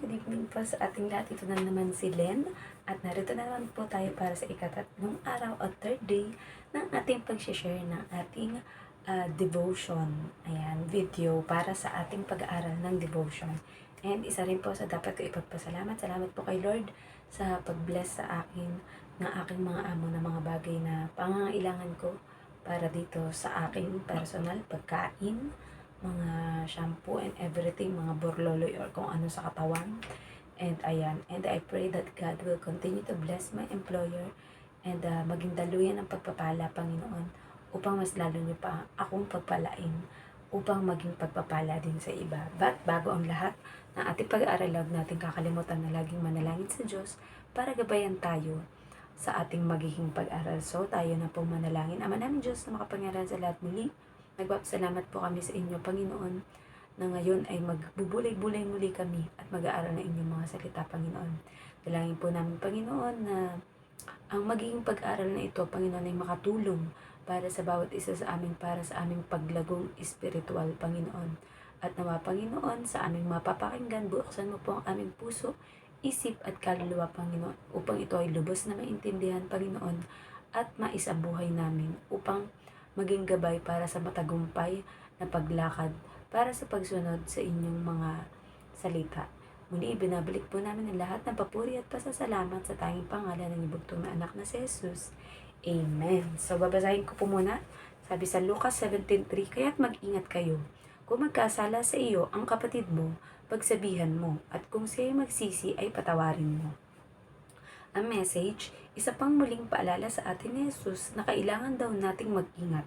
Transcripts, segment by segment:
good evening po sa ating lahat. Ito na naman si Len at narito na naman po tayo para sa ikatatlong araw o third day ng ating pag-share ng ating devotion. Ayan, video para sa ating pag-aaral ng devotion. And isa rin po sa dapat ko ipagpasalamat. Salamat po kay Lord sa pag-bless sa akin ng aking mga amo na mga bagay na pangangailangan ko para dito sa aking personal pagkain, mga shampoo and everything, mga borloloy or kung ano sa katawan. And ayan, and I pray that God will continue to bless my employer and maging daluyan ang pagpapala, Panginoon, upang mas lalo niyo pa akong pagpalain upang maging pagpapala din sa iba. But bago ang lahat ng ating pag-aaral, huwag natin kakalimutan na laging manalangin sa Diyos para gabayan tayo sa ating magiging pag-aaral. So tayo na pong manalangin. Ama namin Diyos na makapangyarihan sa lahat, muli nagpapasalamat po kami sa inyo, Panginoon, na ngayon ay magbubulay-bulay muli kami at mag-aaral ng inyong mga salita, Panginoon. Dalangin po namin, Panginoon, na ang magiging pag-aaral na ito, Panginoon, ay makatulong para sa bawat isa sa amin, para sa aming paglagong espiritual, Panginoon. At nawa, Panginoon, sa aming mapapakinggan, buksan mo po ang aming puso, isip at kaluluwa, Panginoon, upang ito ay lubos na maintindihan, Panginoon, at maisabuhay namin upang maging gabay para sa matagumpay na paglakad para sa pagsunod sa inyong mga salita. Muli, binabalik po namin ang lahat ng papuri at pasasalamat sa tanging pangalan ng ibugtong na anak na si Jesus. Amen. So, babasahin ko po muna. Sabi sa Lucas 17:3, kaya't mag-ingat kayo. Kung magkasala sa iyo ang kapatid mo, pagsabihan mo, at kung siya'y magsisi ay patawarin mo. Ang message, isa pang muling paalala sa atin ni Jesus na kailangan daw nating mag-ingat.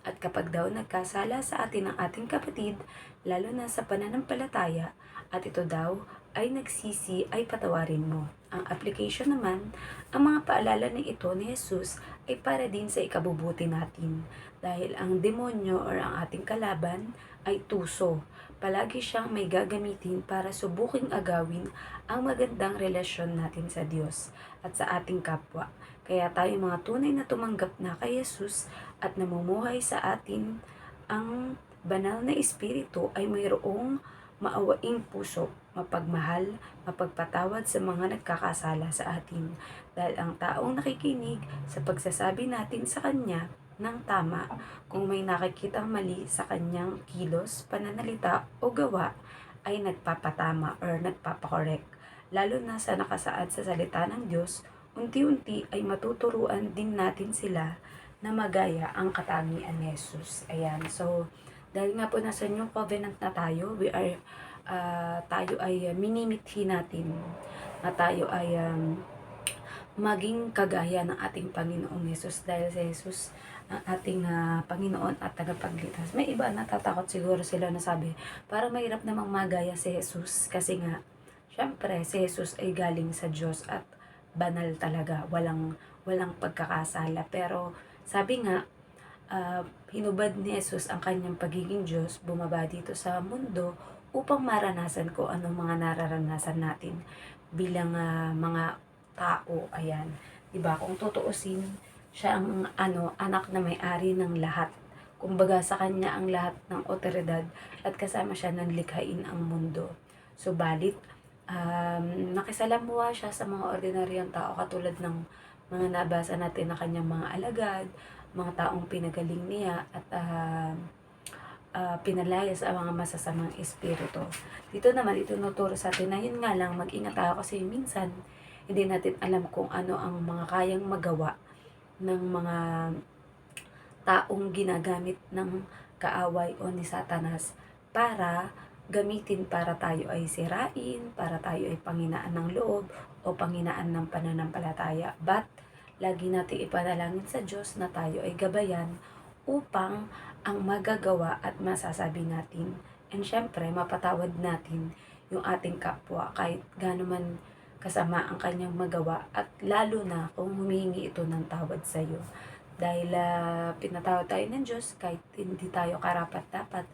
At kapag daw nagkasala sa atin ang ating kapatid, lalo na sa pananampalataya, at ito daw ay nagsisi ay patawarin mo. Ang application naman, ang mga paalala na ito ni Jesus ay para din sa ikabubuti natin. Dahil ang demonyo or ang ating kalaban ay tuso. Palagi siyang may gagamitin para subuking agawin ang magandang relasyon natin sa Diyos at sa ating kapwa. Kaya tayo mga tunay na tumanggap na kay Jesus at namumuhay sa atin ang banal na espiritu ay mayroong maawaing puso, mapagmahal, mapagpatawad sa mga nagkakasala sa atin. Dahil ang taong nakikinig sa pagsasabi natin sa Kanya ng tama, kung may nakikitang mali sa kanyang kilos, pananalita o gawa, ay nagpapatama or nagpapakorek. Lalo na sa nakasaad sa salita ng Diyos, unti-unti ay matuturuan din natin sila na magaya ang katangian ni Jesus. Ayan, so dahil nga po nasa New Covenant na tayo, tayo ay minimithi natin na tayo ay maging kagaya ng ating Panginoong Jesus, dahil si Jesus ang ating Panginoon at tagapagligtas. May iba natatakot siguro sila na sabi, para mahirap namang magaya si Jesus kasi nga, syempre si Jesus ay galing sa Diyos at banal talaga, walang pagkakasala. Pero sabi nga, hinubad ni Jesus ang kanyang pagiging Diyos, bumaba dito sa mundo upang maranasan ko ano mga nararanasan natin bilang mga tao. Ayan, diba, kung tutuusin, siya ang anak na may-ari ng lahat. Kumbaga sa kanya ang lahat ng otoridad at kasama siya ng likhain ang mundo. Subalit, nakisalamuha siya sa mga ordinaryong tao katulad ng mga nabasa natin na kanyang mga alagad, mga taong pinagaling niya at pinalaya sa mga masasamang espiritu. Dito naman itinuturo sa atin na yun nga lang, mag-ingat tayo kasi minsan hindi natin alam kung ano ang mga kayang magawa ng mga taong ginagamit ng kaaway o ni Satanas para gamitin para tayo ay sirain, para tayo ay panghinaan ng loob o panghinaan ng pananampalataya. But lagi natin ipanalangin sa Diyos na tayo ay gabayan upang ang magagawa at masasabi natin, and syempre mapatawad natin yung ating kapwa kahit gaano man kasama ang kanyang magawa, at lalo na kung humingi ito ng tawad sa iyo. Dahil pinatawad tayo ng Diyos kahit hindi tayo karapat-dapat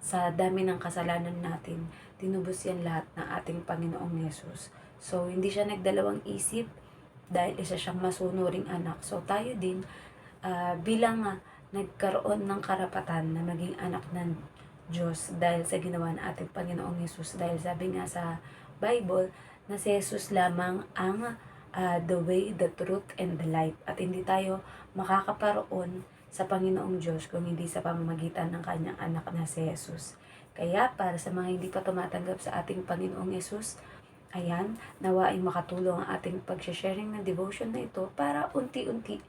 sa dami ng kasalanan natin, tinubos yan lahat ng ating Panginoong Yesus. So hindi siya nagdalawang isip dahil isa siyang masunuring anak. So tayo din bilang nagkaroon ng karapatan na maging anak ng Diyos dahil sa ginawa ng ating Panginoong Yesus. Dahil sabi nga sa Bible na si Jesus lamang ang the way, the truth, and the life. At hindi tayo makakaparoon sa Panginoong Diyos kung hindi sa pamamagitan ng kanyang anak na si Jesus. Kaya para sa mga hindi pa tumatanggap sa ating Panginoong Yesus, ayan, nawain makatulong ang ating pag-sharing ng devotion na ito para unti-unti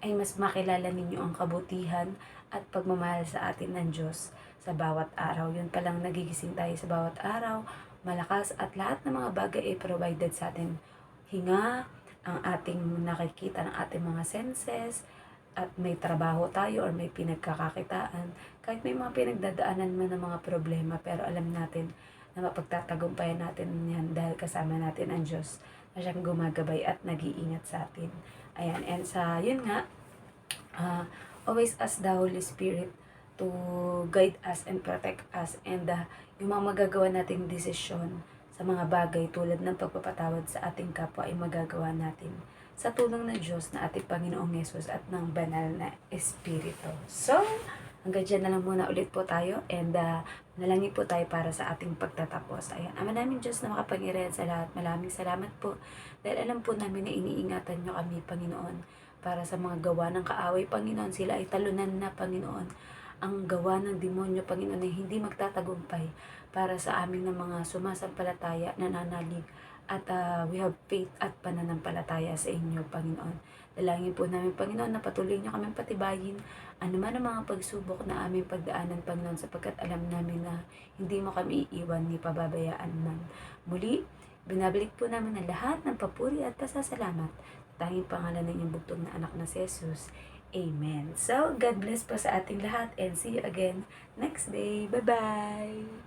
ay mas makilala ninyo ang kabutihan at pagmamahal sa atin ng Diyos sa bawat araw. Yun palang nagigising tayo sa bawat araw, malakas at lahat ng mga bagay ay provided sa atin. Hinga, ang ating nakikita ng ating mga senses, at may trabaho tayo or may pinagkakakitaan, kahit may mga pinagdadaanan man ng mga problema, pero alam natin na mapagtatagumpayan natin yan dahil kasama natin ang Diyos na siyang gumagabay at nag-iingat sa atin. Ayan, and sa yun nga, always ask the Holy Spirit to guide us and protect us, and yung mga magagawa nating desisyon sa mga bagay tulad ng pagpapatawad sa ating kapwa ay magagawa natin sa tulong ng Diyos na ating Panginoong Yesus at ng banal na Espiritu. So, hanggang dyan na lang muna ulit po tayo, and nalangin po tayo para sa ating pagtatapos. Ayan, Ama namin Diyos na makapangyarihan sa lahat, maraming salamat po dahil alam po namin na iniingatan nyo kami, Panginoon, para sa mga gawa ng kaaway, Panginoon. Sila ay talunan na, Panginoon. Ang gawa ng demonyo, Panginoon, ay hindi magtatagumpay para sa amin ng mga sumasampalataya, nananalig, at we have faith at pananampalataya sa inyo, Panginoon. Dalangin po namin, Panginoon, na patuloy niyo kaming patibayin anuman ang mga pagsubok na aming pagdaanan, Panginoon, sapagkat alam namin na hindi mo kami iiwan ni pababayaan man. Muli, binabalik po namin ang lahat ng papuri at pasasalamat sa tanging pangalan ng inyong bugtong na anak na si Jesus. Amen. So, God bless po sa ating lahat, and see you again next day. Bye-bye!